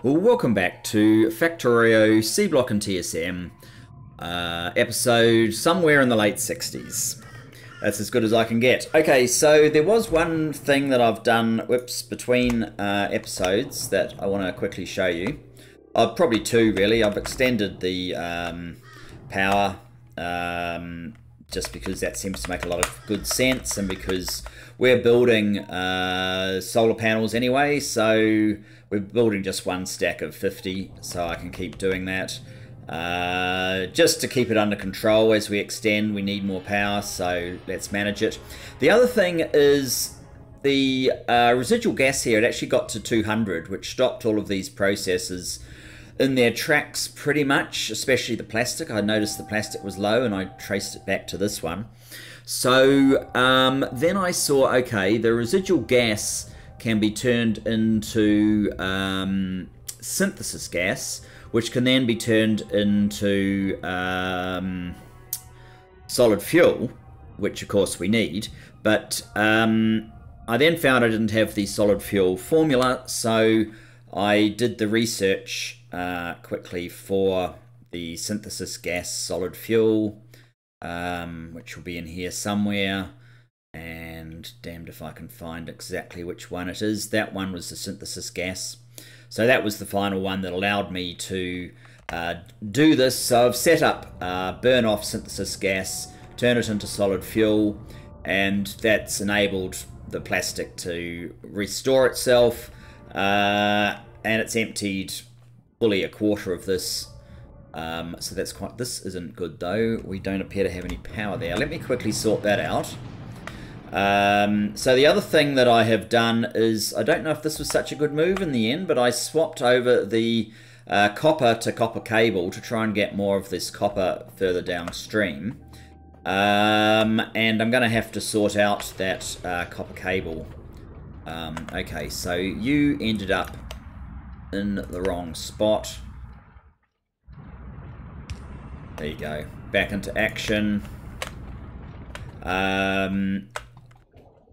Well, welcome back to Factorio Seablock TSM, episode somewhere in the late 60s. That's as good as I can get. Okay, so there was one thing that I've done, between episodes that I want to quickly show you. Probably two, really. I've extended the power just because that seems to make a lot of good sense, and because we're building solar panels anyway, so we're building just one stack of 50, so I can keep doing that. Just to keep it under control as we extend, we need more power, so let's manage it. The other thing is the residual gas here, it actually got to 200, which stopped all of these processes in their tracks pretty much, especially the plastic. I noticed the plastic was low and I traced it back to this one. So then I saw, okay, the residual gas can be turned into synthesis gas, which can then be turned into solid fuel, which of course we need. But I then found I didn't have the solid fuel formula, so I did the research quickly for the synthesis gas solid fuel, which will be in here somewhere, and damned if I can find exactly which one it is. That one was the synthesis gas, so that was the final one that allowed me to do this. So I've set up burn off synthesis gas, turn it into solid fuel, and that's enabled the plastic to restore itself, and it's emptied fully a quarter of this. So that's quite, this isn't good though. We don't appear to have any power there. Let me quickly sort that out. So the other thing that I have done is, I don't know if this was such a good move in the end, but I swapped over the copper to copper cable to try and get more of this copper further downstream. And I'm going to have to sort out that copper cable. Okay, so you ended up in the wrong spot. There you go. Back into action.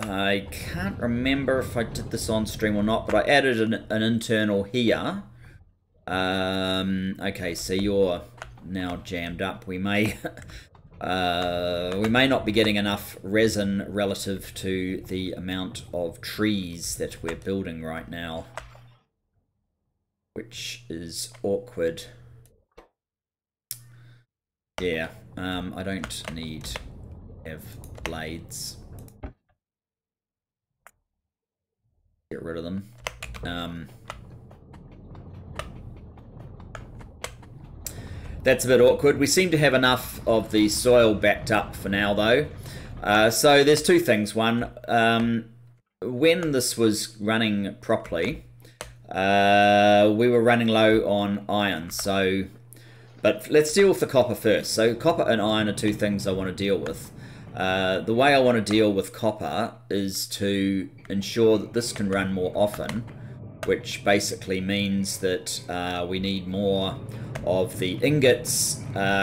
I can't remember if I did this on stream or not, but I added an internal here. Okay, so you're now jammed up. We may not be getting enough resin relative to the amount of trees that we're building right now, which is awkward. Yeah, I don't need to have blades. Get rid of them. That's a bit awkward. We seem to have enough of the soil backed up for now though. So there's two things. One, when this was running properly, we were running low on iron, so, but let's deal with the copper first. So copper and iron are two things I want to deal with. The way I want to deal with copper is to ensure that this can run more often, which basically means that we need more of the ingots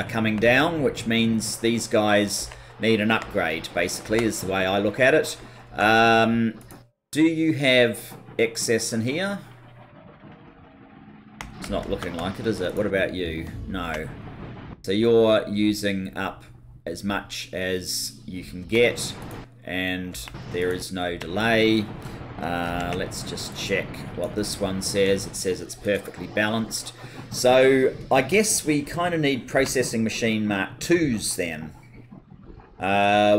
coming down, which means these guys need an upgrade, basically, is the way I look at it. Do you have excess in here? It's not looking like it, is it? What about you? No. So you're using up as much as you can get, and there is no delay. Let's just check what this one says. It says it's perfectly balanced. So I guess we kind of need processing machine Mark IIs then,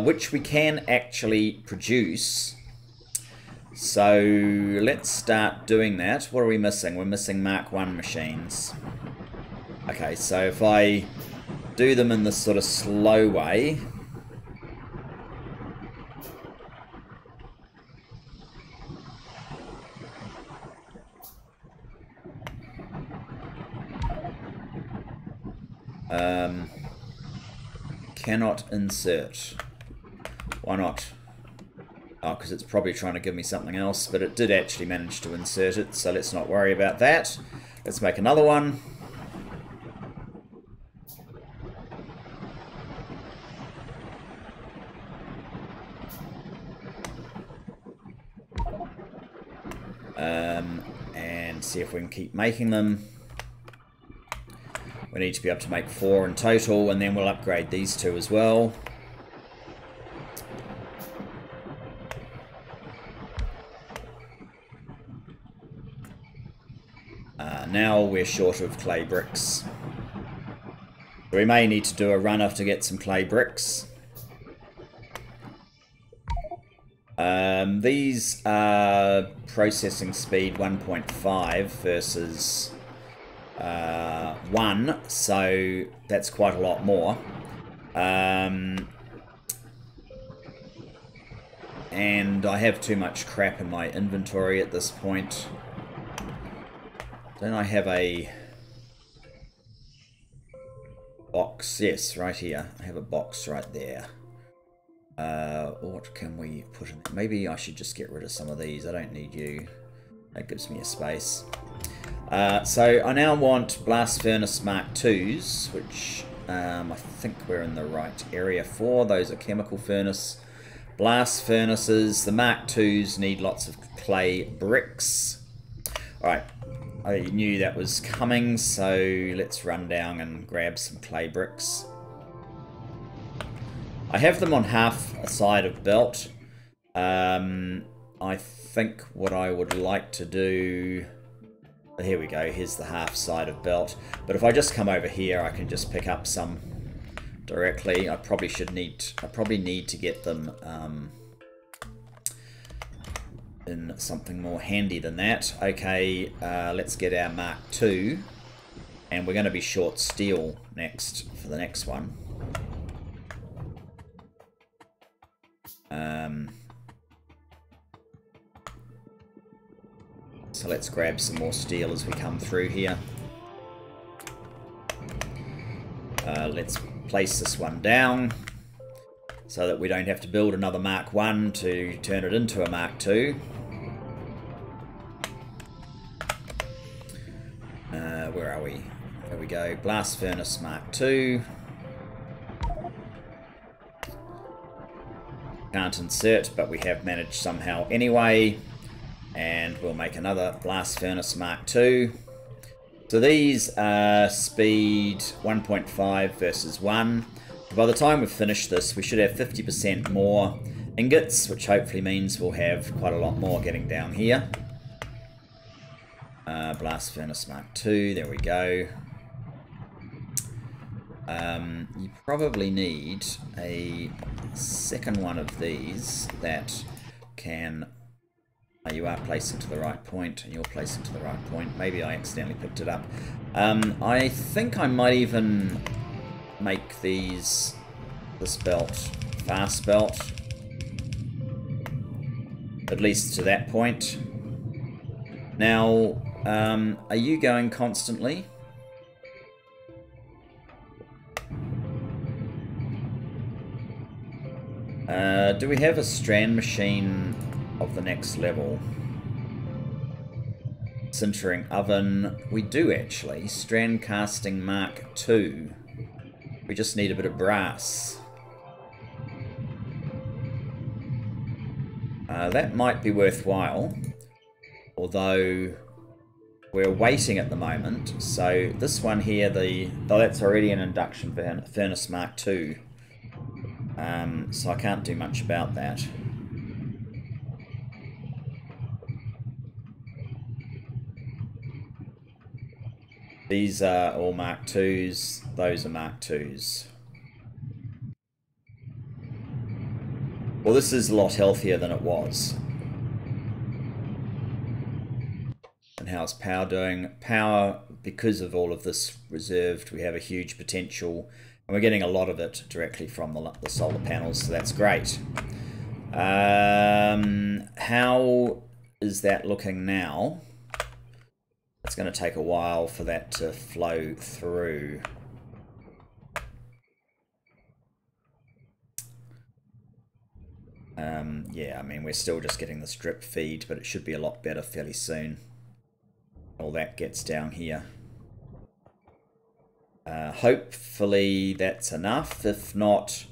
which we can actually produce. So let's start doing that. What are we missing? We're missing Mark I machines. Okay, so if I do them in this sort of slow way, cannot insert. Why not? Oh, because it's probably trying to give me something else, but it did actually manage to insert it, so let's not worry about that. Let's make another one. And see if we can keep making them. We need to be able to make 4 in total, and then we'll upgrade these 2 as well. Now we're short of clay bricks. We may need to do a runner to get some clay bricks. These are processing speed 1.5 versus 1, so that's quite a lot more. And I have too much crap in my inventory at this point. Don't I have a box? Yes, right here. I have a box right there. What can we put in? Maybe I should just get rid of some of these. I don't need you. That gives me a space. So I now want blast furnace Mark IIs, which I think we're in the right area for. Those are chemical furnace. Blast furnaces. The Mark IIs need lots of clay bricks. Alright. I knew that was coming, so let's run down and grab some clay bricks. I have them on half a side of belt. I think what I would like to do... Here we go, here's the half side of belt. But if I just come over here, I can just pick up some directly. I probably need to get them in something more handy than that. Okay, let's get our Mark II, and we're going to be short steel next for the next one. So let's grab some more steel as we come through here. Let's place this one down so that we don't have to build another Mark I to turn it into a Mark II. Where are we? There we go. Blast furnace Mark II. Can't insert, but we have managed somehow anyway. And we'll make another blast furnace Mark II. So these are speed 1.5 versus 1. By the time we've finished this, we should have 50% more ingots, which hopefully means we'll have quite a lot more getting down here. Blast furnace Mark II, there we go. You probably need a second one of these that can... You are placing to the right point, and you're placing to the right point. Maybe I accidentally picked it up. I think I might even make this belt fast belt. At least to that point. Now, are you going constantly? Do we have a strand machine of the next level? Sintering oven. We do actually. Strand casting Mark II. We just need a bit of brass. That might be worthwhile. Although we're waiting at the moment. So this one here, that's already an induction furnace Mark II. So I can't do much about that. These are all Mark IIs, those are Mark IIs. Well, this is a lot healthier than it was. And how's power doing? Power, because of all of this reserved, we have a huge potential, and we're getting a lot of it directly from the solar panels, so that's great. How is that looking now? It's going to take a while for that to flow through. Yeah, I mean, we're still just getting the strip feed, but it should be a lot better fairly soon. All that gets down here. Hopefully that's enough. If not,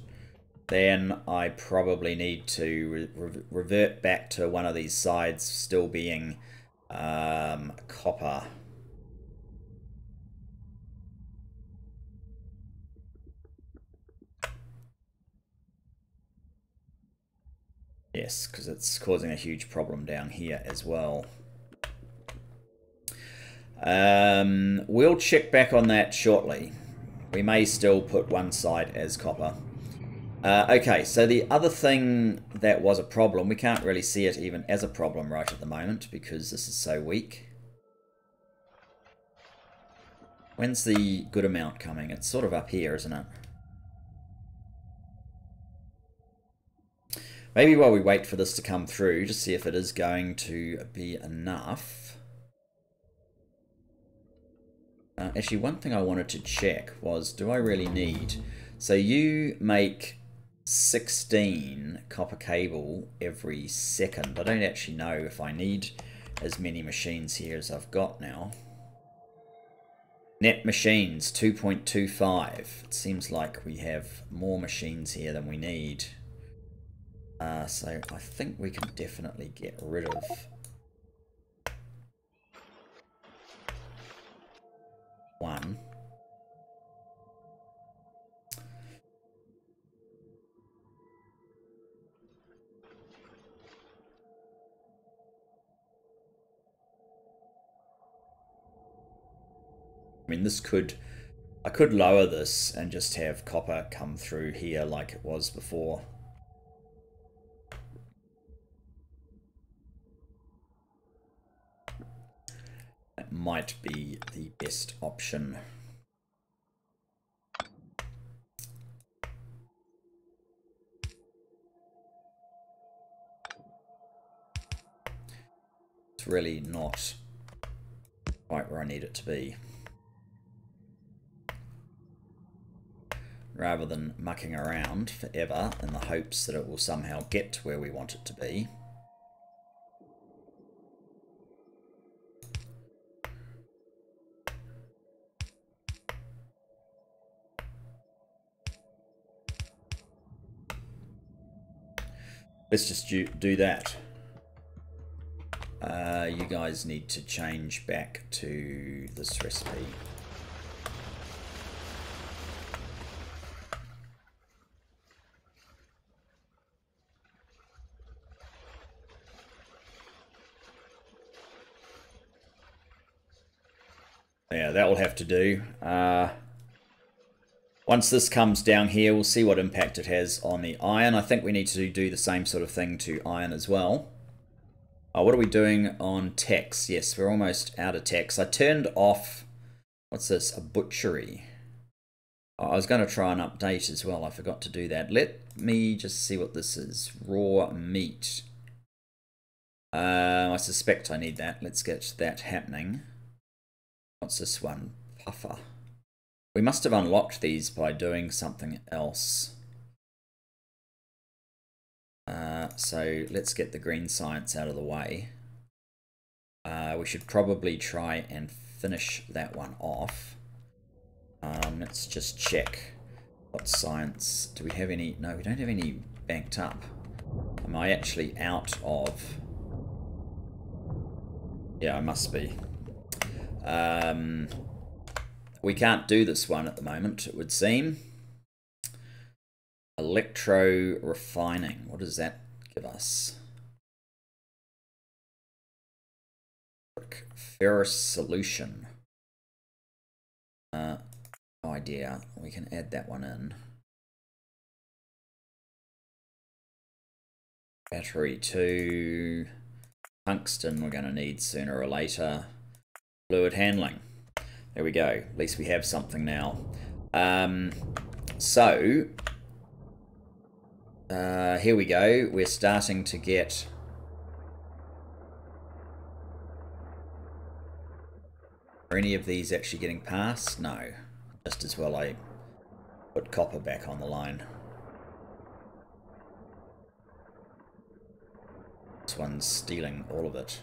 then I probably need to revert back to one of these sides still being Copper. Yes, because it's causing a huge problem down here as well. We'll check back on that shortly. We may still put one side as copper. Okay, so the other thing that was a problem, we can't really see it even as a problem right at the moment because this is so weak. When's the good amount coming? It's sort of up here, isn't it? Maybe while we wait for this to come through, to see if it is going to be enough. Actually, one thing I wanted to check was, do I really need... So you make 16 copper cable every second. I don't actually know if I need as many machines here as I've got now. Net machines, 2.25. It seems like we have more machines here than we need. So I think we can definitely get rid of one. I mean, this could... I could lower this and just have copper come through here like it was before. That might be the best option. It's really not quite where I need it to be. Rather than mucking around forever in the hopes that it will somehow get to where we want it to be. Let's just do that. You guys need to change back to this recipe. Yeah, that will have to do. Once this comes down here, we'll see what impact it has on the iron. I think we need to do the same sort of thing to iron as well. What are we doing on text? Yes, we're almost out of text. I turned off, what's this, a butchery. I was going to try and update as well. I forgot to do that. Let me just see what this is. Raw meat. I suspect I need that. Let's get that happening. What's this one? Puffer. We must have unlocked these by doing something else. So let's get the green science out of the way. We should probably try and finish that one off. Let's just check what science. Do we have any? No, we don't have any banked up. Am I actually out of? Yeah, I must be. We can't do this one at the moment, it would seem. Electro refining. What does that give us? Ferrous solution. No idea. We can add that one in. Battery 2. Tungsten we're going to need sooner or later. Fluid handling. There we go. At least we have something now. Here we go. We're starting to get... Are any of these actually getting past? No. Just as well I put copper back on the line. This one's stealing all of it.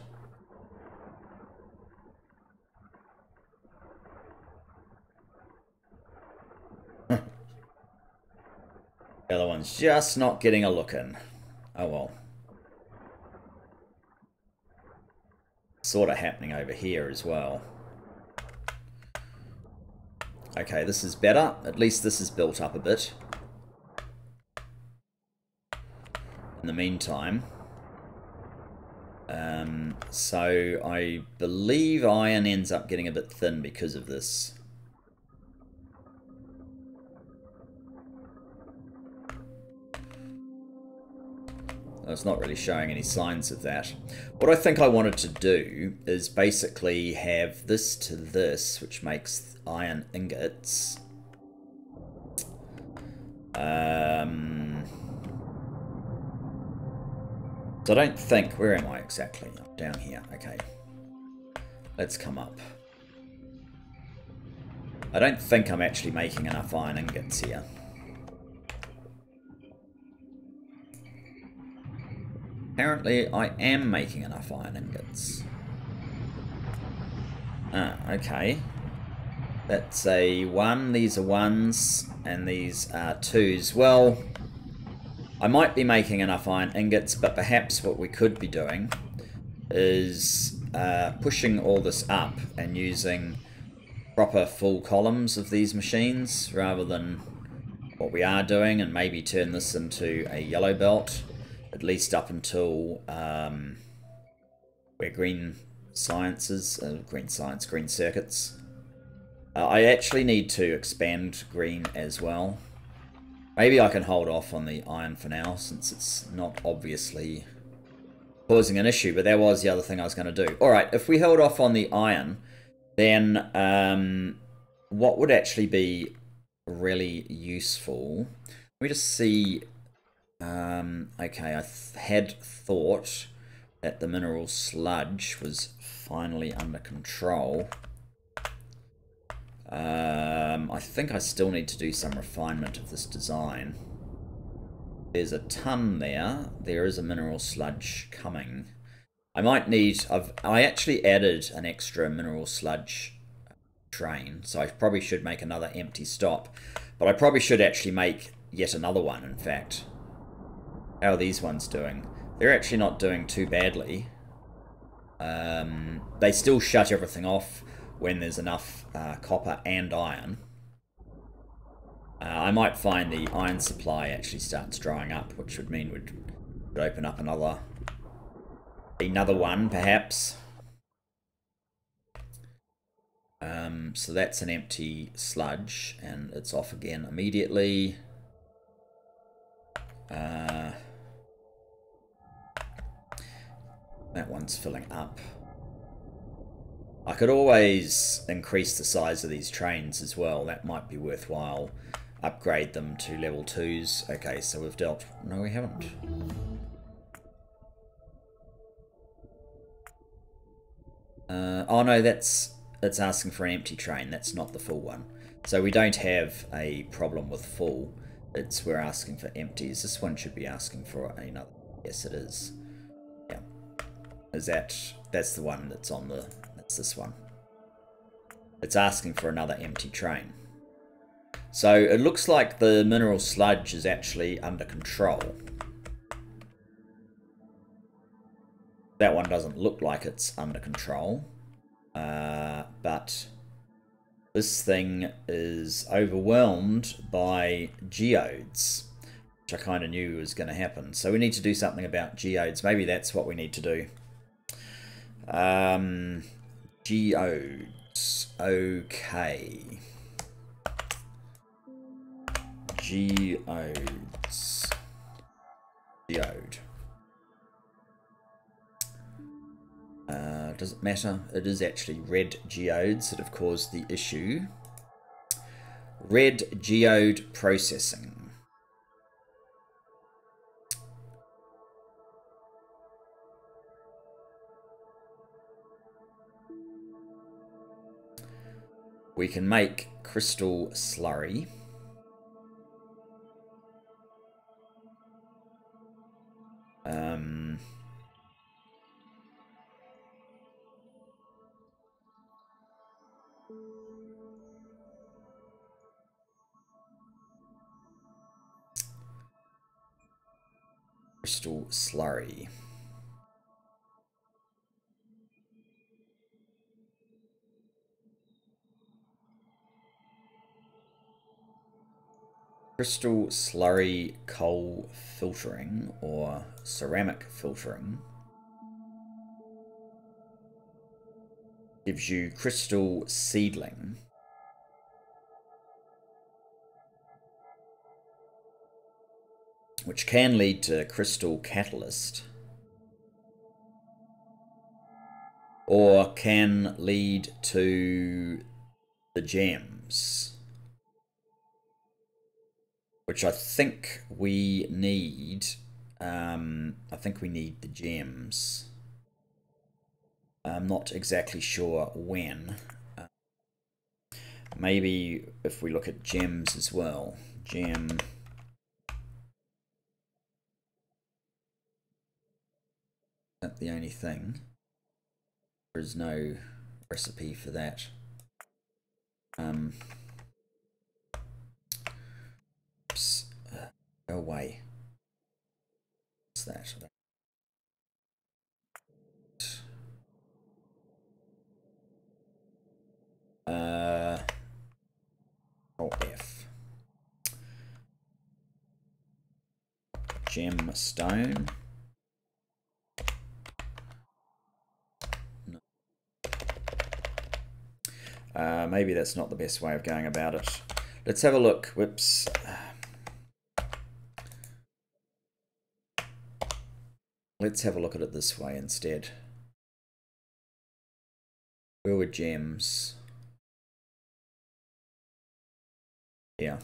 The other one's just not getting a look in. Oh well. sort of happening over here as well. Okay, this is better. At least this is built up a bit. In the meantime. So I believe iron ends up getting a bit thin because of this. It's not really showing any signs of that. What I think I wanted to do is basically have this to this, which makes iron ingots. So I don't think... Where am I exactly? Down here. Okay. Let's come up. I don't think I'm actually making enough iron ingots here. Apparently, I am making enough iron ingots. Ah, okay. That's a 1. These are 1s, and these are 2s. Well, I might be making enough iron ingots, but perhaps what we could be doing is pushing all this up and using proper full columns of these machines rather than what we are doing, and maybe turn this into a yellow belt, at least up until where green circuits. I actually need to expand green as well. Maybe I can hold off on the iron for now, since it's not obviously causing an issue, but that was the other thing I was going to do. Alright, if we held off on the iron, then what would actually be really useful? Let me just see. Okay, I had thought that the mineral sludge was finally under control. I think I still need to do some refinement of this design. There's a ton there. There is a mineral sludge coming. I might need... I actually added an extra mineral sludge train, so I probably should make another empty stop. But I probably should actually make yet another one, in fact. How are these ones doing? They're actually not doing too badly. They still shut everything off when there's enough copper and iron. I might find the iron supply actually starts drying up, which would mean we'd open up another one, perhaps. So that's an empty sludge, and it's off again immediately. That one's filling up. I could always increase the size of these trains as well. That might be worthwhile. Upgrade them to level 2s. Okay, so we've dealt... No, we haven't. Oh no, it's asking for an empty train. That's not the full one. So we don't have a problem with full. We're asking for empties. This one should be asking for another. Yes, it is. Yeah. That's the one that's on the... That's this one. It's asking for another empty train. So it looks like the mineral sludge is actually under control. That one doesn't look like it's under control. But this thing is overwhelmed by geodes, which I kind of knew was going to happen. So we need to do something about geodes. Maybe that's what we need to do. Geodes. Okay. Geodes. Geode. Does it matter? It is actually red geodes that have caused the issue. Red geode processing. We can make crystal slurry. Crystal slurry. Crystal slurry coal filtering or ceramic filtering gives you crystal seedling, which can lead to crystal catalyst, or can lead to the gems, which I think we need. I think we need the gems. I'm not exactly sure when. Maybe if we look at gems as well. Gem. That's the only thing. There is no recipe for that. Oops. Go away. What's that? F. Gemstone. No. Maybe that's not the best way of going about it. Let's have a look. Whoops. Let's have a look at it this way instead. Where were gems? Yeah.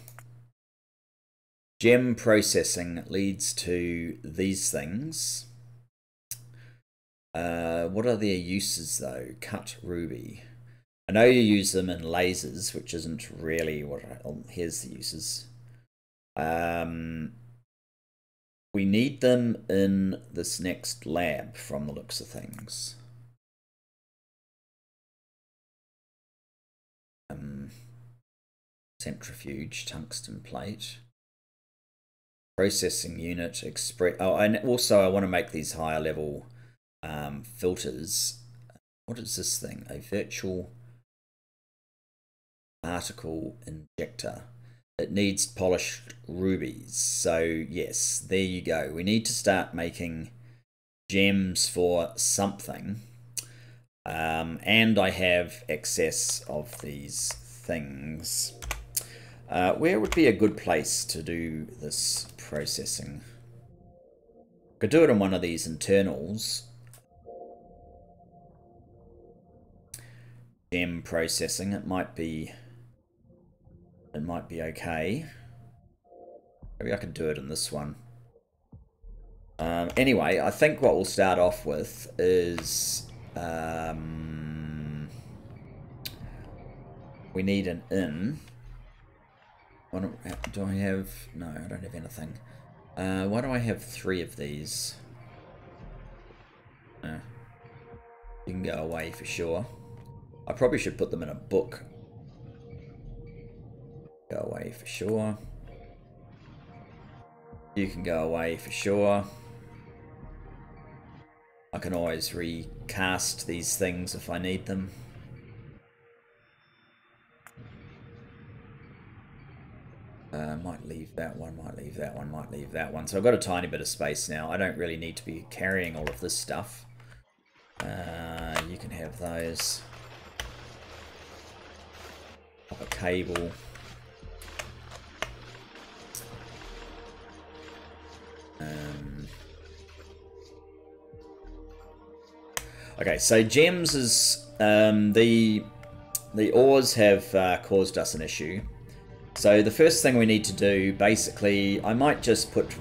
Gem processing leads to these things. What are their uses though? Cut ruby. I know you use them in lasers, which isn't really what here's the uses. We need them in this next lab from the looks of things. Centrifuge, tungsten plate. Processing unit, express. Oh, and also I want to make these higher level filters. What is this thing? A virtual particle injector. It needs polished rubies. So yes, there you go. We need to start making gems for something. And I have excess of these things. Where would be a good place to do this processing? Could do it on one of these internals. Gem processing. It might be okay. Maybe I could do it in this one. Anyway, I think what we'll start off with is we need an in. Do I have? No, I don't have anything. Why do I have 3 of these? You can go away for sure. I probably should put them in a book. Go away for sure. You can go away for sure. I can always recast these things if I need them. Might leave that one, might leave that one, might leave that one. So I've got a tiny bit of space now. I don't really need to be carrying all of this stuff. You can have those. Pop a cable. Okay, so gems is the ores have caused us an issue. So the first thing we need to do, basically, I might just put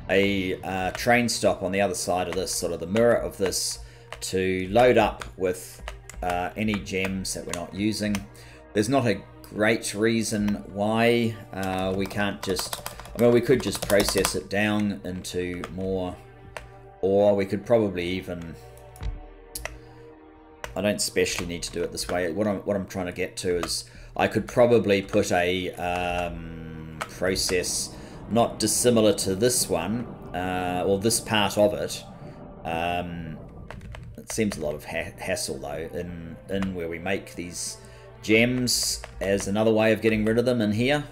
a train stop on the other side of this, sort of the mirror of this, to load up with any gems that we're not using. There's not a great reason why we can't just, I mean, we could just process it down into more, or we could probably even, I don't specially need to do it this way. What I'm trying to get to is I could probably put a process not dissimilar to this one, or this part of it. It seems a lot of hassle though in where we make these gems as another way of getting rid of them in here.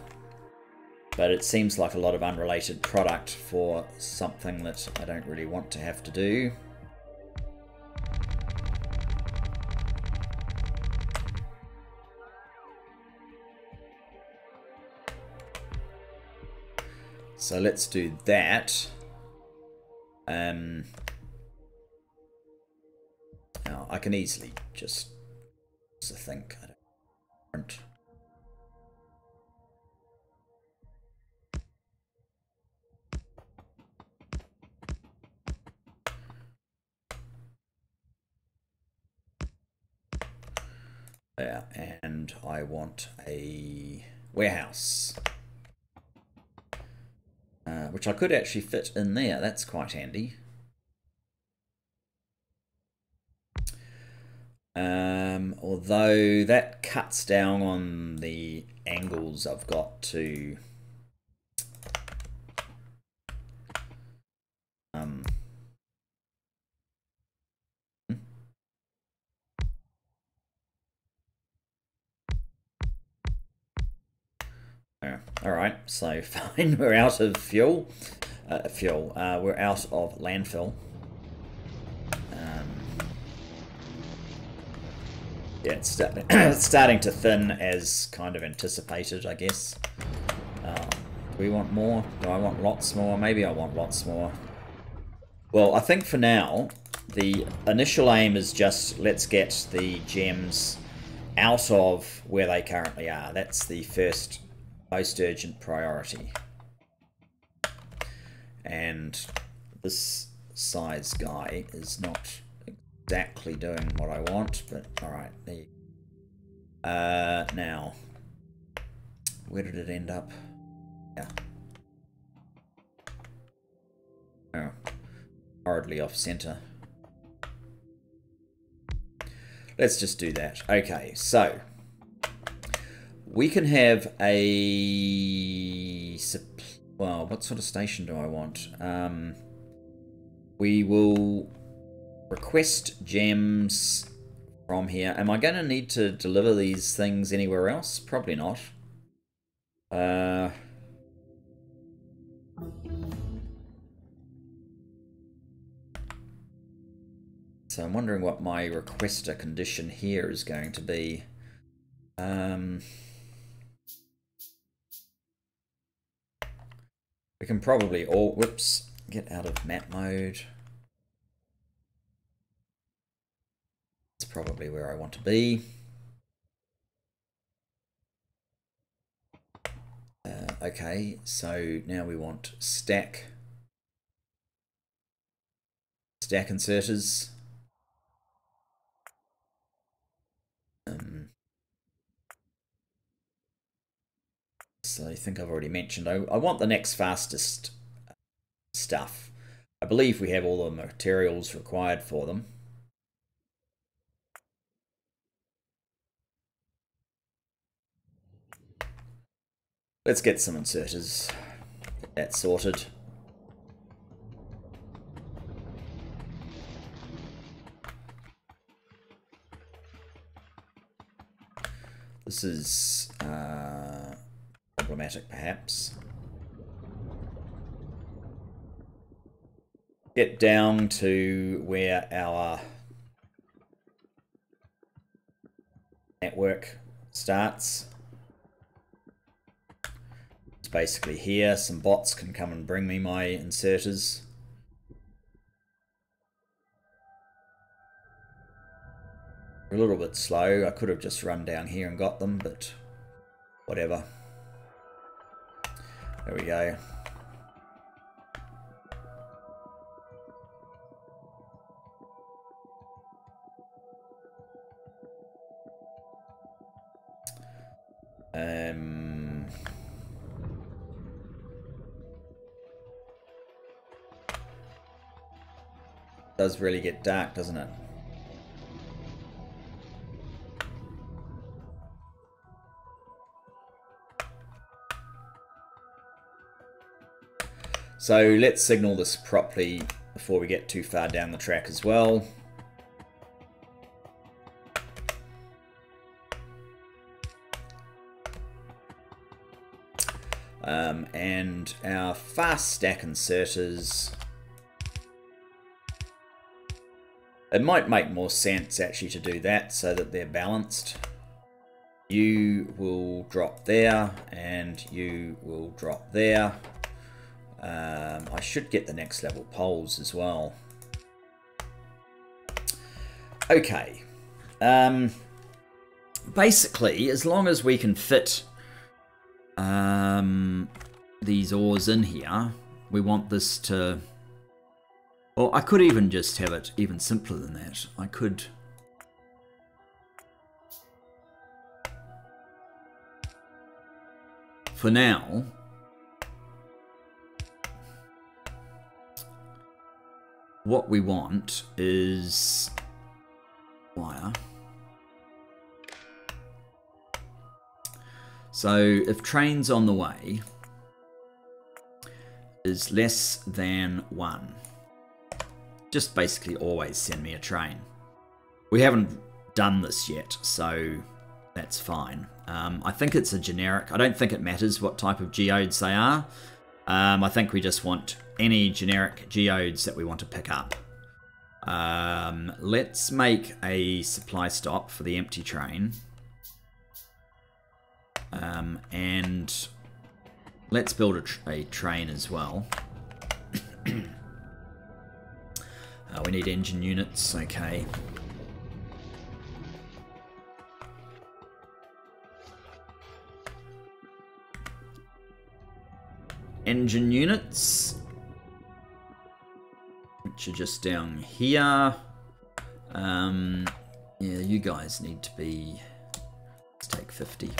But it seems like a lot of unrelated product for something that I don't really want to have to do. So let's do that. Now I can easily just think. I don't. Yeah, and I want a warehouse, which I could actually fit in there. That's quite handy. Although that cuts down on the angles I've got to all right, so fine, we're out of fuel. We're out of landfill. Yeah, it's starting to thin as kind of anticipated, I guess. Do we want more? Do I want lots more? Maybe I want lots more. Well, I think for now, the initial aim is just let's get the gems out of where they currently are. That's the first most urgent priority. And this size guy is not exactly doing what I want, but alright, there you go. Now, where did it end up? Yeah. Oh, horridly off center. Let's just do that. Okay, so we can have a... Well, what sort of station do I want? We will request gems from here. Am I going to need to deliver these things anywhere else? Probably not. So I'm wondering what my requester condition here is going to be. We can probably all, whoops, get out of map mode. That's probably where I want to be. Okay, so now we want stack inserters. So I think I've already mentioned I want the next fastest stuff. I believe we have all the materials required for them. Let's get some inserters. Get that sorted. This is problematic, perhaps. Get down to where our network starts. It's basically here. Some bots can come and bring me my inserters. A little bit slow. I could have just run down here and got them, but whatever. There we go. Does really get dark, doesn't it? So let's signal this properly before we get too far down the track as well. And our fast stack inserters, it might make more sense actually to do that so that they're balanced. You will drop there and you will drop there. I should get the next level poles as well. Okay. Basically, as long as we can fit these ores in here, we want this to... Well, I could even just have it even simpler than that. I could... For now... What we want is... wire. So if train's on the way is less than 1, just basically always send me a train. We haven't done this yet, so that's fine. I think it's a generic. I don't think it matters what type of geodes they are. I think we just want any generic geodes that we want to pick up. Let's make a supply stop for the empty train. And let's build a train as well. We need engine units, okay. Engine units, which are just down here. Yeah, you guys need to be... Let's take 50.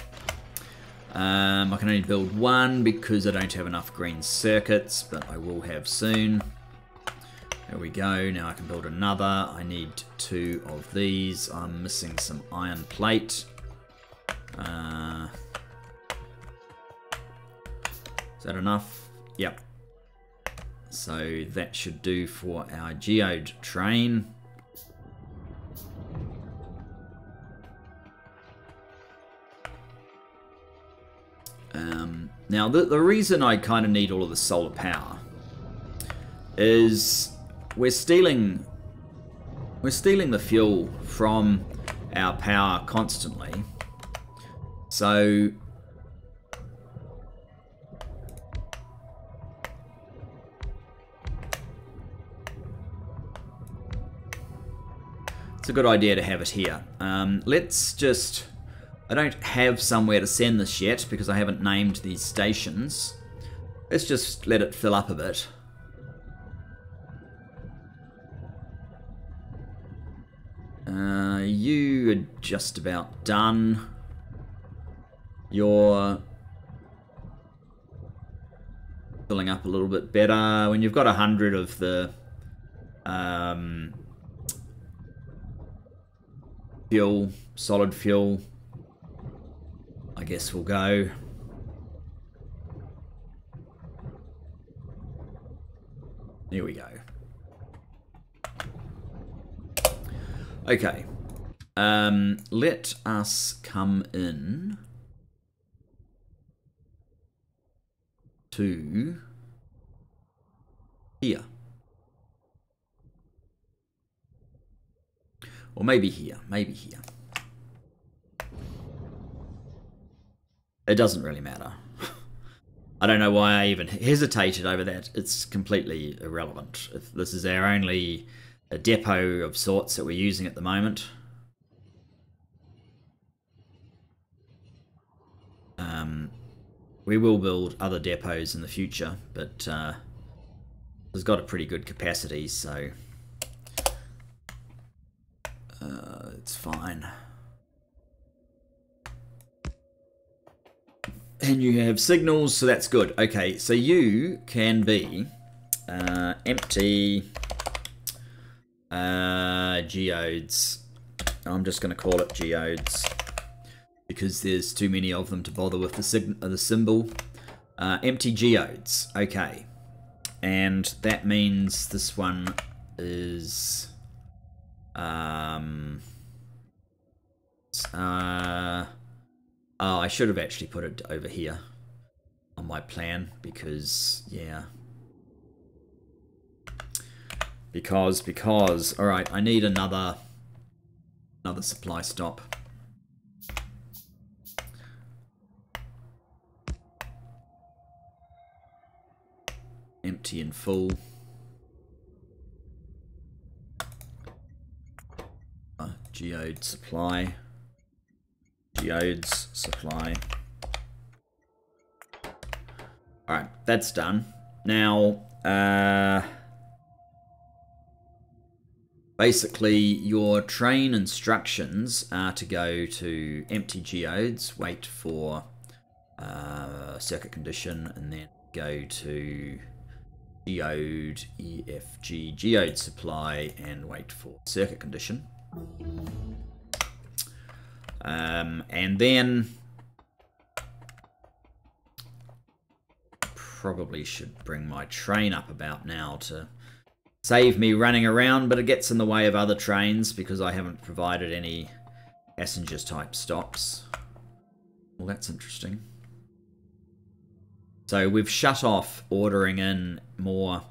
I can only build 1 because I don't have enough green circuits, but I will have soon. There we go. Now I can build another. I need 2 of these. I'm missing some iron plate. Is that enough? Yep. So that should do for our geode train. Now the reason I kind of need all of the solar power is we're stealing the fuel from our power constantly. So it's a good idea to have it here. Let's just... I don't have somewhere to send this yet because I haven't named these stations. Let's just let it fill up a bit. You are just about done. You're filling up a little bit better. When you've got 100 of the fuel, solid fuel, I guess we'll go. Here we go. Okay. Let us come in to here. Or maybe here. Maybe here. It doesn't really matter. I don't know why I even hesitated over that. It's completely irrelevant. If this is our only depot of sorts that we're using at the moment. We will build other depots in the future, but it's got a pretty good capacity, so it's fine. And you have signals, so that's good. Okay, so you can be empty geodes. I'm just going to call it geodes because there's too many of them to bother with the symbol. Empty geodes. Okay, and that means this one is oh, I should have actually put it over here on my plan, because yeah, because all right, I need another supply stop. Empty and full. Geode supply. Geodes supply. Alright, that's done. Now, basically your train instructions are to go to empty geodes, wait for circuit condition, and then go to geode EFG geode supply and wait for circuit condition. And then probably should bring my train up about now to save me running around, but it gets in the way of other trains because I haven't provided any passengers type stops. Well, that's interesting. So we've shut off ordering in more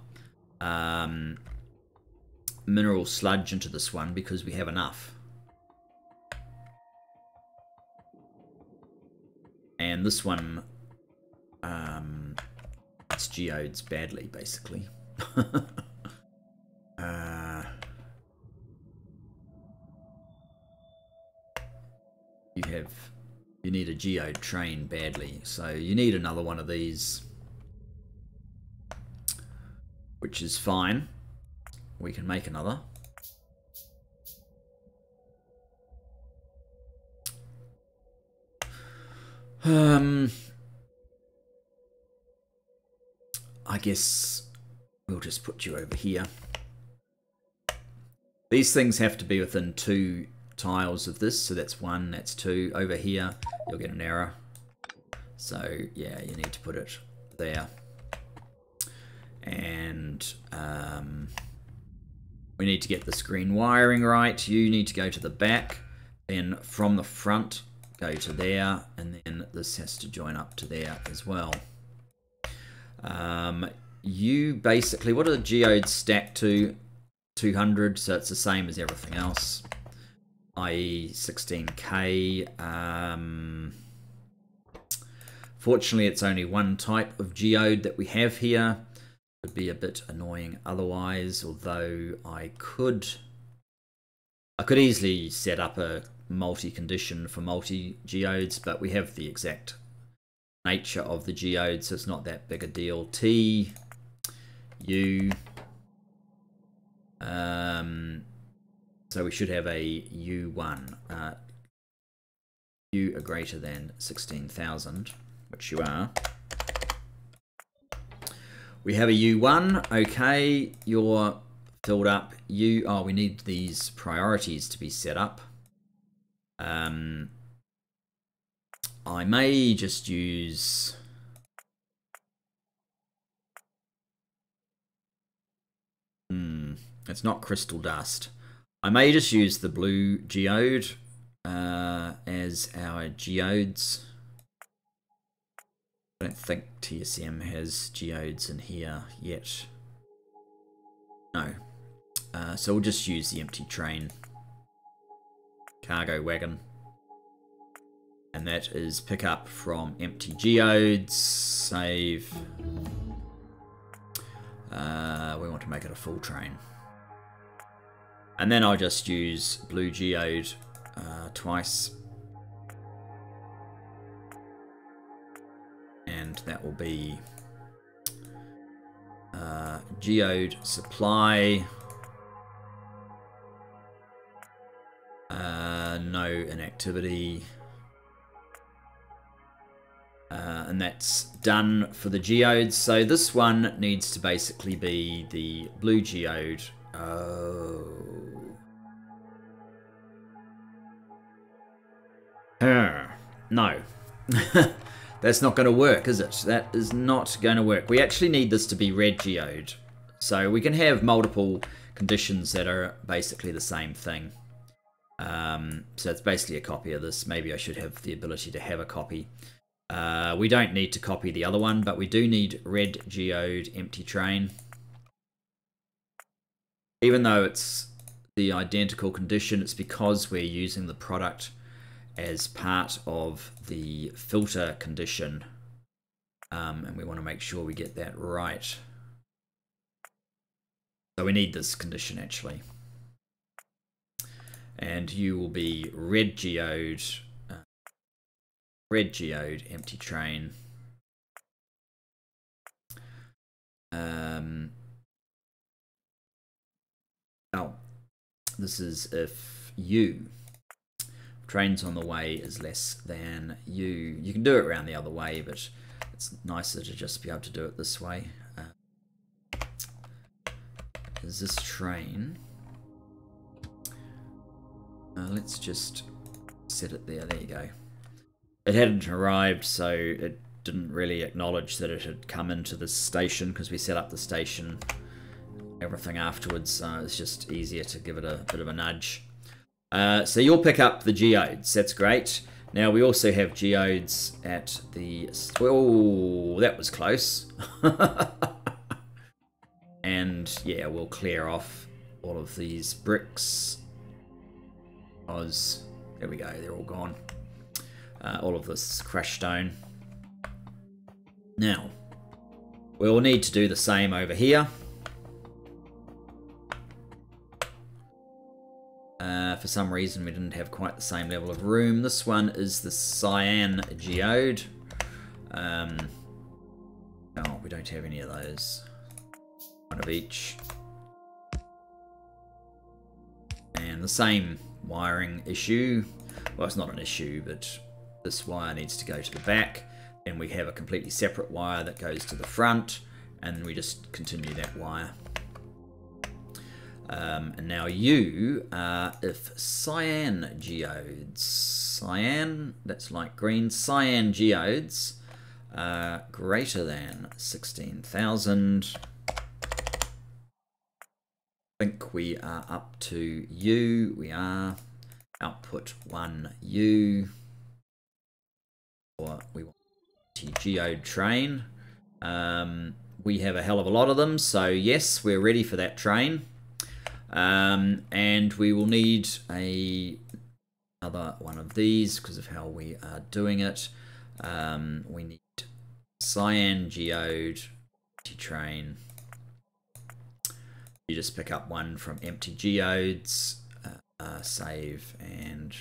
mineral sludge into this one because we have enough. And this one, it's geodes badly, basically. You need a geode train badly, so you need another one of these, which is fine. We can make another. I guess we'll just put you over here. These things have to be within 2 tiles of this, so that's 1, that's 2. Over here, you'll get an error. So yeah, you need to put it there. And we need to get the screen wiring right. You need to go to the back, then from the front, go to there, and then this has to join up to there as well. You basically, what are the geodes stacked to? 200, so it's the same as everything else, i.e. 16k. Fortunately, it's only one type of geode that we have here. It would be a bit annoying otherwise, although I could easily set up a multi-condition for multi-geodes, but we have the exact nature of the geode, so it's not that big a deal. T, U, so we should have a U1. U are greater than 16,000, which you are. We have a U1, okay, you're filled up. Oh, we need these priorities to be set up. I may just use... it's not crystal dust. I may just use the blue geode as our geodes. I don't think TSM has geodes in here yet. No. So we'll just use the empty train. Cargo wagon. And that is pick up from empty geodes. Save. We want to make it a full train. And then I'll just use blue geode twice. And that will be geode supply. No inactivity. And that's done for the geodes. So this one needs to basically be the blue geode. Oh. No. That's not going to work, is it? That is not going to work. We actually need this to be red geode. So we can have multiple conditions that are basically the same thing. So it's basically a copy of this. Maybe I should have the ability to have a copy. We don't need to copy the other one, but we do need red geode empty train. Even though it's the identical condition, it's because we're using the product as part of the filter condition. And we want to make sure we get that right. So we need this condition actually. And you will be red geode empty train. Oh, this is if u trains on the way is less than u. You can do it around the other way, but it's nicer to just be able to do it this way. Is this train? Let's just set it there. There you go. It hadn't arrived, so it didn't really acknowledge that it had come into the station because we set up the station, everything afterwards. It's just easier to give it a bit of a nudge. So you'll pick up the geodes. That's great. Now we also have geodes at the... Oh, that was close. And yeah, we'll clear off all of these bricks. Because, there we go, they're all gone. All of this crushed stone. Now, we'll need to do the same over here. For some reason, we didn't have quite the same level of room. This one is the cyan geode. Oh, we don't have any of those. One of each. And the same wiring issue. Well, it's not an issue, but this wire needs to go to the back. And we have a completely separate wire that goes to the front. And we just continue that wire. And now you are if cyan geodes. Cyan, that's like green. Cyan geodes are greater than 16,000. I think we are up to U. We are output 1U. Or we want geode train. We have a hell of a lot of them, so yes, we're ready for that train. And we will need another one of these because of how we are doing it. We need cyan geode empty train. You just pick up one from empty geodes, save, and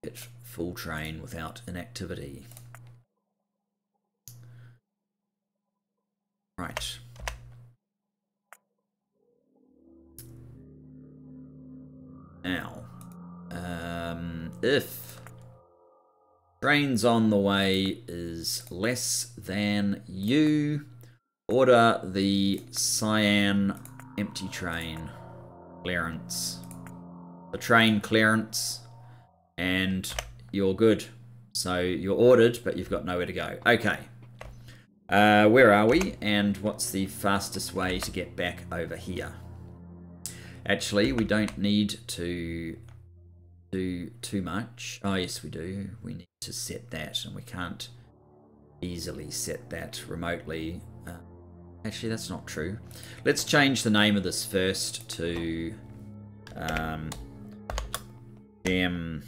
hit full train without inactivity. Right. Now, if trains on the way is less than U, order the cyan empty train clearance. The train clearance, and you're good. So you're ordered, but you've got nowhere to go. Okay. Where are we, and what's the fastest way to get back over here? Actually, we don't need to do too much. Oh, yes, we do. We need to set that, and we can't easily set that remotely. Actually, that's not true. Let's change the name of this first to gem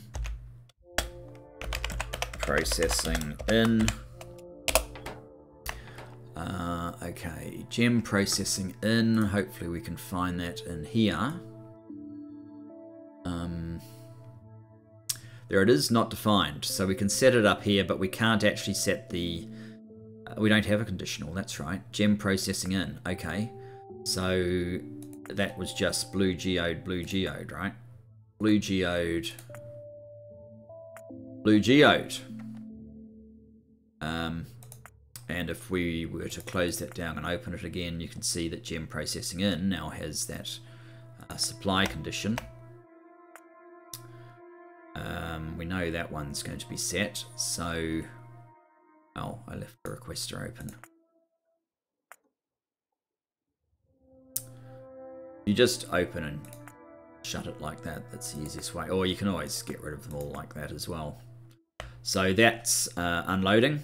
processing in. Okay, gem processing in. Hopefully we can find that in here. There it is, not defined. So we can set it up here, but we can't actually set the... we don't have a conditional, that's right. Gem processing in, okay. So that was just blue geode, right? Blue geode, blue geode. And if we were to close that down and open it again, you can see that gem processing in now has that supply condition. We know that one's going to be set, so... Oh, I left the requester open. You just open and shut it like that. That's the easiest way. Or you can always get rid of them all like that as well. So that's unloading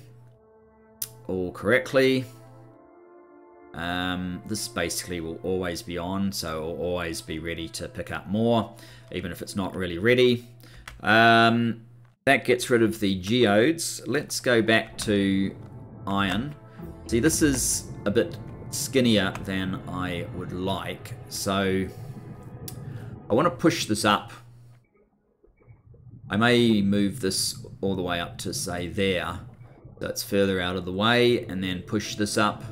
all correctly. This basically will always be on, so it will always be ready to pick up more, even if it's not really ready. That gets rid of the geodes. Let's go back to iron. See, this is a bit skinnier than I would like, so I want to push this up. I may move this all the way up to, say, there, so it's further out of the way, and then push this up.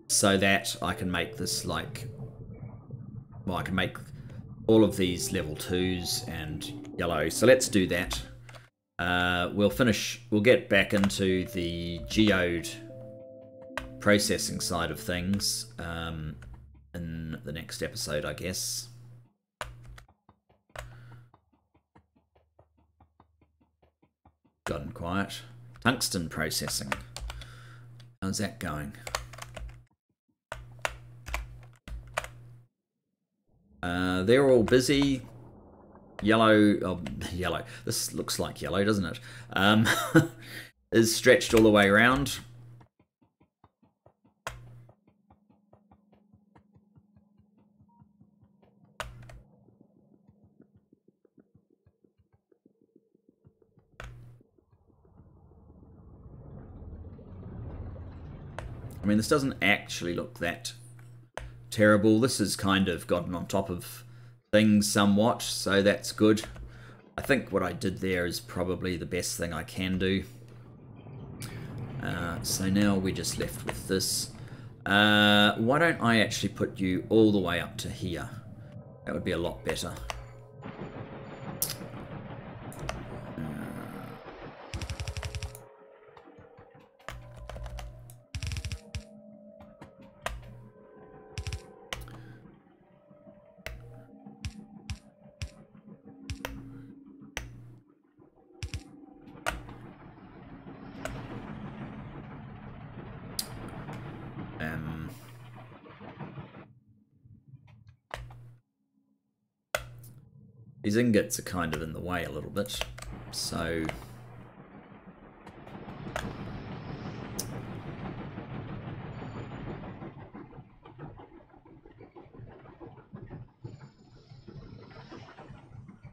So that I can make this like, well, I can make all of these level 2s and yellow. So let's do that. We'll get back into the geode processing side of things in the next episode, I guess. Gotten quiet. Tungsten processing. How's that going? They're all busy. Yellow, oh, yellow. This looks like yellow, doesn't it? Is stretched all the way around. I mean, this doesn't actually look that terrible. This has kind of gotten on top of things somewhat, so that's good. I think what I did there is probably the best thing I can do. So now we're just left with this. Why don't I actually put you all the way up to here? That would be a lot better. These ingots are kind of in the way a little bit, so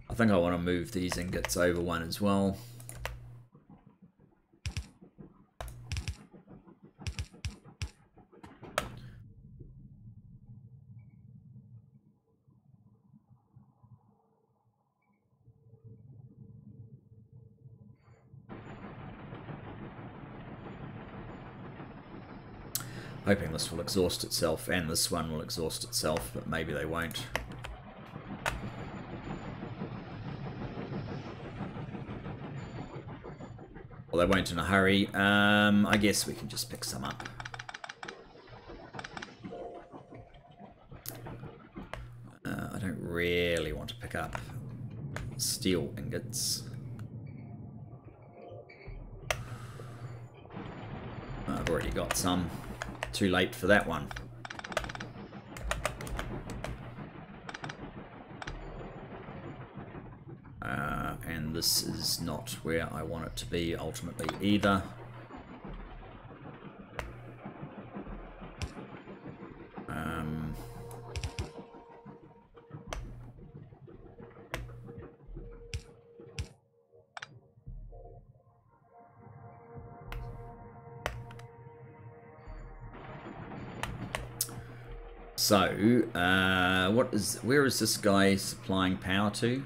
I think I want to move these ingots over one as well. Hoping this will exhaust itself, and this one will exhaust itself, but maybe they won't. Well, they won't in a hurry. I guess we can just pick some up. I don't really want to pick up steel ingots. I've already got some. Too late for that one. And this is not where I want it to be ultimately either. So, where is this guy supplying power to?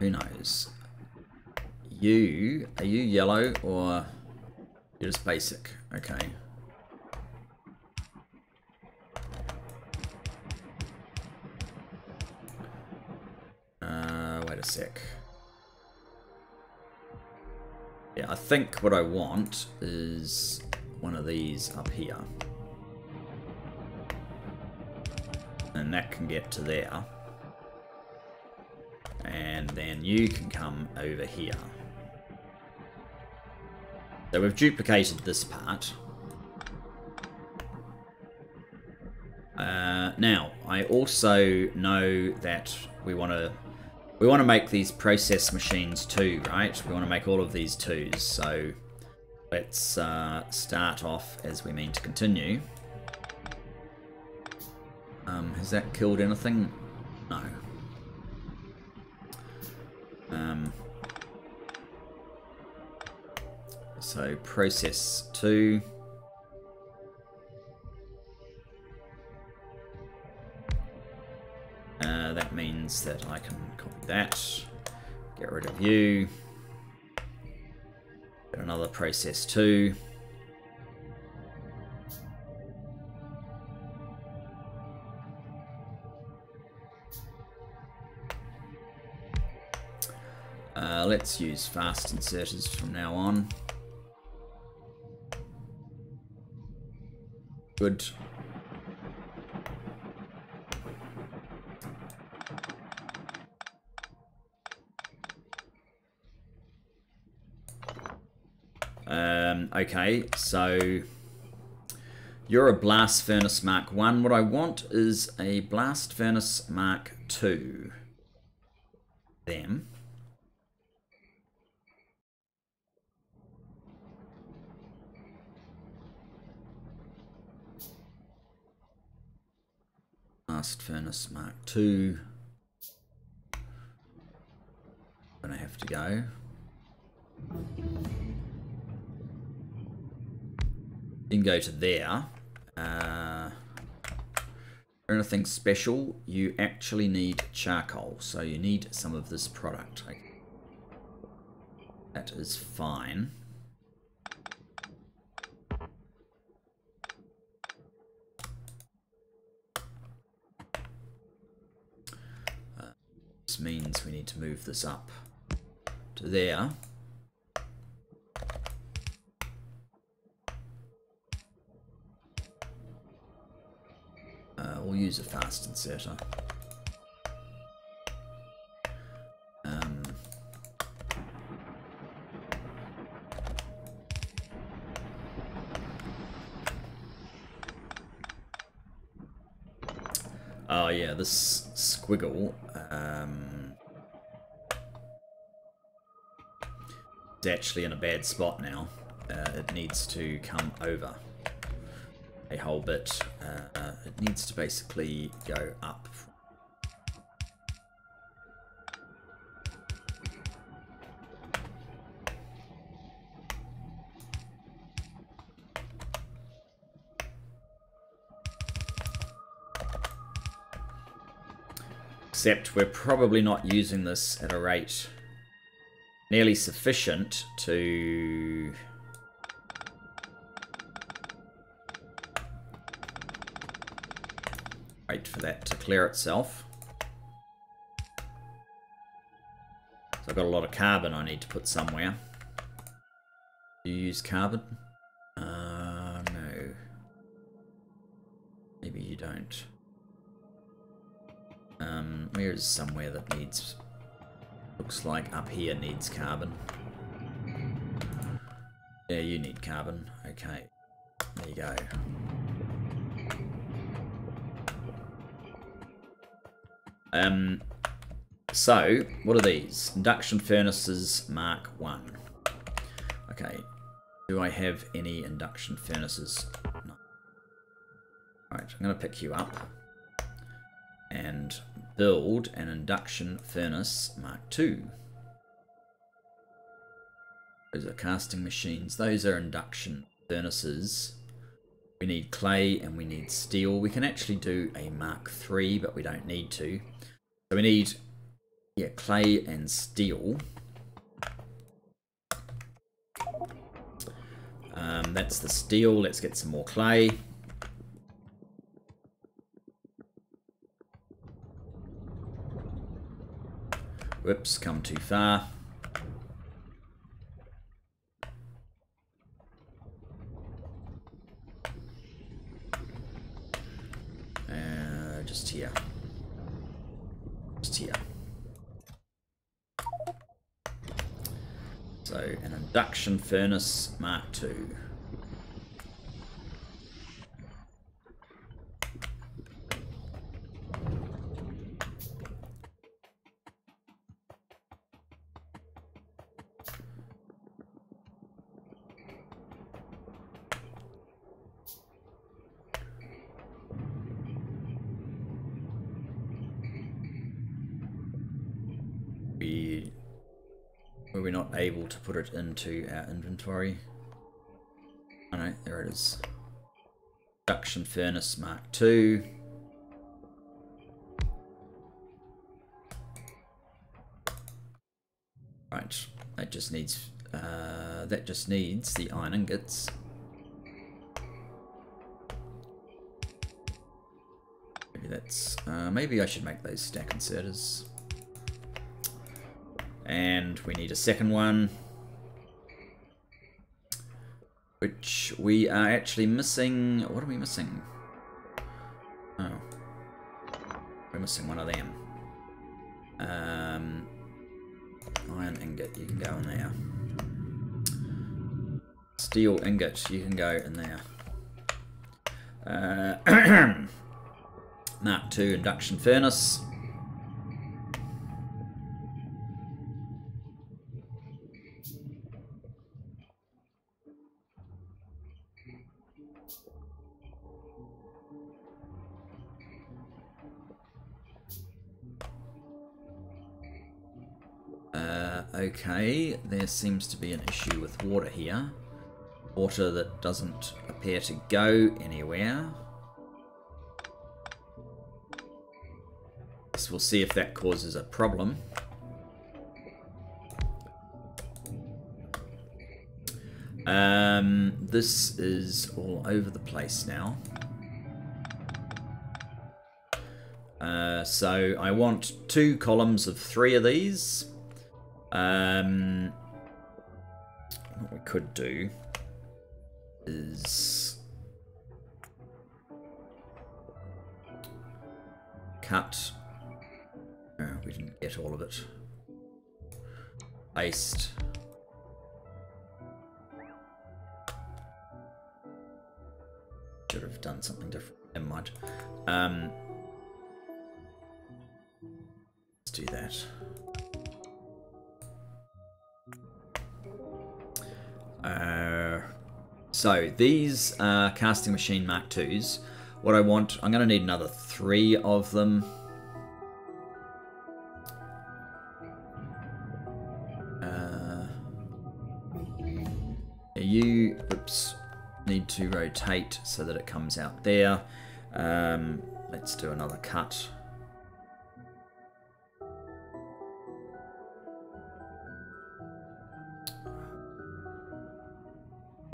Who knows? Are you yellow or you're just basic? Okay. Wait a sec. Yeah, I think what I want is one of these up here. And that can get to there. And then you can come over here. So we've duplicated this part. Now, I also know that we want to make these process machines too, right? We want to make all of these twos. So let's start off as we mean to continue. Has that killed anything? No. So process 2. That means that I can copy that, get rid of you, get another process 2. Let's use fast inserters from now on. Good. Okay, so you're a blast furnace Mark 1. What I want is a blast furnace Mark 2. Them. Blast furnace Mark 2. Gonna have to go. You can go to there. Anything special? You actually need charcoal, so you need some of this product. That is fine. This means we need to move this up to there. We'll use a fast inserter. Oh yeah, this squiggle is actually in a bad spot now. It needs to come over a whole bit. It needs to basically go up. Except we're probably not using this at a rate nearly sufficient to wait for that to clear itself. So I've got a lot of carbon I need to put somewhere. Do you use carbon? No. Maybe you don't. Where's somewhere that needs... Looks like up here needs carbon. Yeah, you need carbon. Okay. There you go. So, what are these? Induction furnaces Mark 1. Okay. Do I have any induction furnaces? No. Alright, I'm going to pick you up and build an induction furnace Mark 2. Those are casting machines. Those are induction furnaces. We need clay and we need steel. We can actually do a Mark 3, but we don't need to. So we need, yeah, clay and steel. That's the steel. Let's get some more clay. Whoops, come too far. Just here. Just here. So, an induction furnace Mark 2. Were we not able to put it into our inventory? Oh no, there it is. Induction furnace Mark II. Right, that just needs the iron ingots. Maybe that's maybe I should make those stack inserters. And we need a second one, which we are actually missing. What are we missing? Oh, we're missing one of them. Iron ingot, you can go in there. Steel ingot, you can go in there. Mark II induction furnace. Okay, there seems to be an issue with water here. Water that doesn't appear to go anywhere. So we'll see if that causes a problem. This is all over the place now. So I want 2 columns of 3 of these. What we could do is cut. Oh, we didn't get all of it. Paste. Should have done something different. Never mind. Let's do that. So these are casting machine Mark IIs. What I want, I'm going to need another 3 of them. You, oops, need to rotate so that it comes out there. Let's do another cut.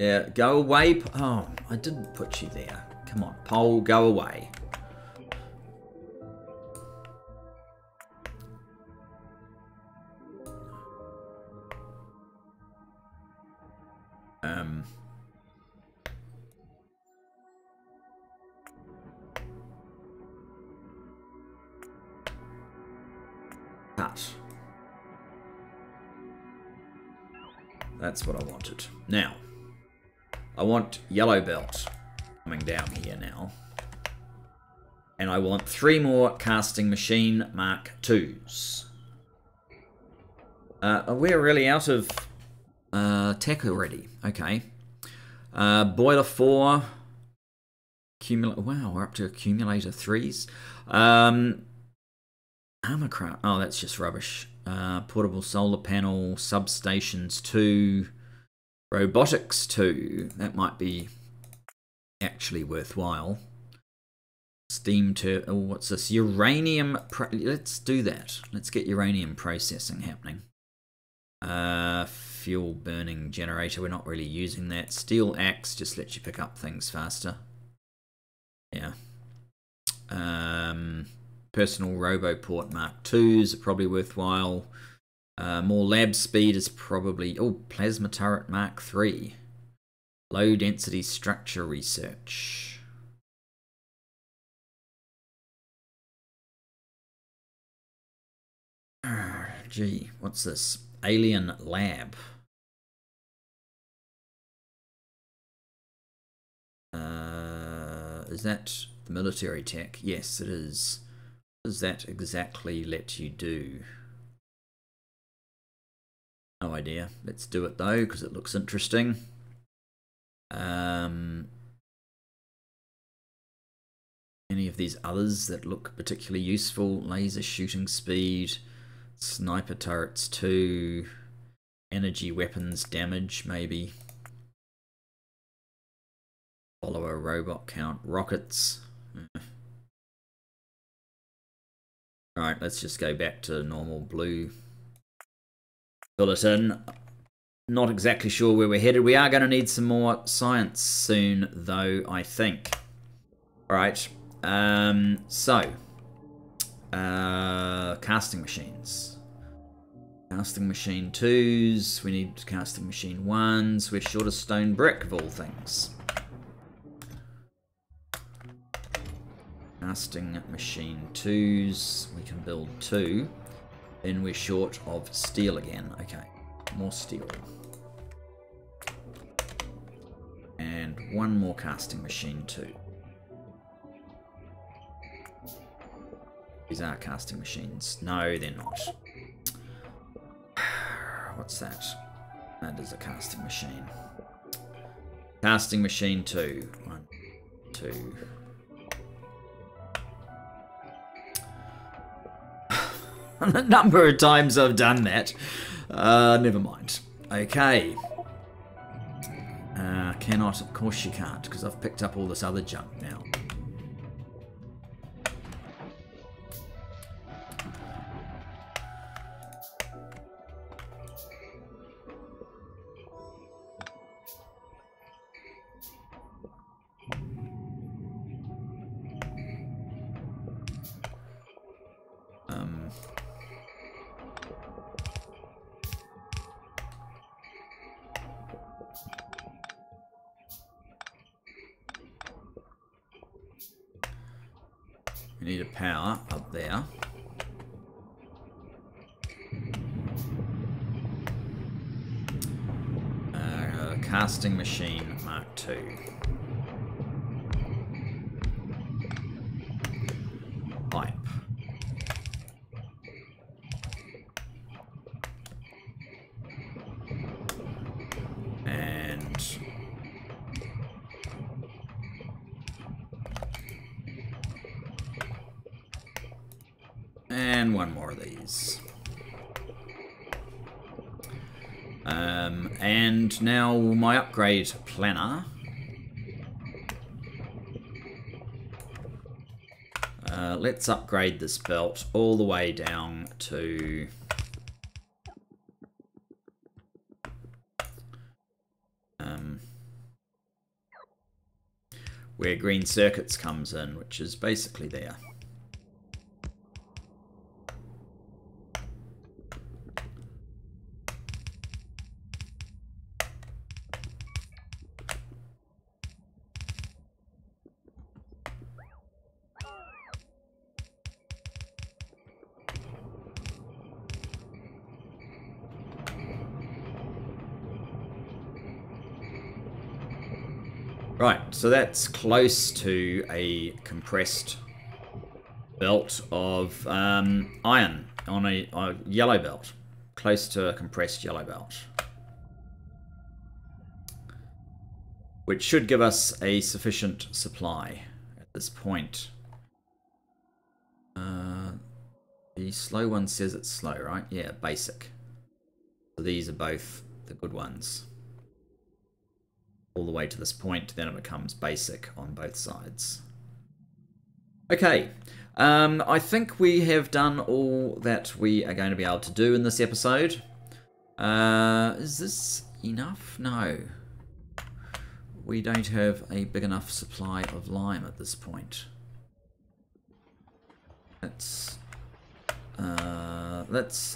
Yeah, go away. Oh, I didn't put you there. Come on, pole, go away. Cut. That's what I wanted. Now, I want yellow belt coming down here now. And I want 3 more casting machine Mark IIs. We're really out of tech already. Okay. Boiler 4. Wow, we're up to accumulator 3s. Armorcraft. Oh, that's just rubbish. Portable solar panel, substations 2. Robotics 2, that might be actually worthwhile. Steam to, oh, what's this? Uranium, let's do that. Let's get uranium processing happening. Fuel burning generator, we're not really using that. Steel axe just lets you pick up things faster. Yeah. Personal Roboport Mark IIs are probably worthwhile. More lab speed is probably... Oh, Plasma Turret Mark III. Low density structure research. Gee, what's this? Alien Lab. Is that the military tech? Yes, it is. What does that exactly let you do? No idea. Let's do it though, because it looks interesting. Any of these others that look particularly useful? Laser shooting speed, sniper turrets 2, Energy weapons damage, maybe. Follower robot count. Rockets. Alright, let's just go back to normal blue. Fill it in. Not exactly sure where we're headed. We are going to need some more science soon, though, I think. Alright. Casting machines. Casting machine 2s. We need casting machine 1s. We're short of stone brick, of all things. Casting machine 2s. We can build 2. Then we're short of steel again. Okay, more steel. And one more casting machine 2. These are casting machines. No, they're not. What's that? That is a casting machine. Casting machine 2. 1, 2. The number of times I've done that. Never mind. Okay. Cannot. Of course you can't, because I've picked up all this other junk now. We need a power up there. Casting machine Mark II. Pipe. And one more of these. And now my upgrade planner. Let's upgrade this belt all the way down to where green circuits comes in, which is basically there. Right, so that's close to a compressed belt of iron on a yellow belt. Close to a compressed yellow belt. Which should give us a sufficient supply at this point. The slow one says it's slow, right? Yeah, basic. So these are both the good ones. All the way to this point, then it becomes basic on both sides. Okay, I think we have done all that we are going to be able to do in this episode. Is this enough? No. We don't have a big enough supply of lime at this point. That's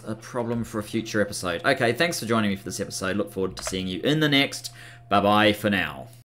a problem for a future episode. Okay, thanks for joining me for this episode. Look forward to seeing you in the next. Bye-bye for now.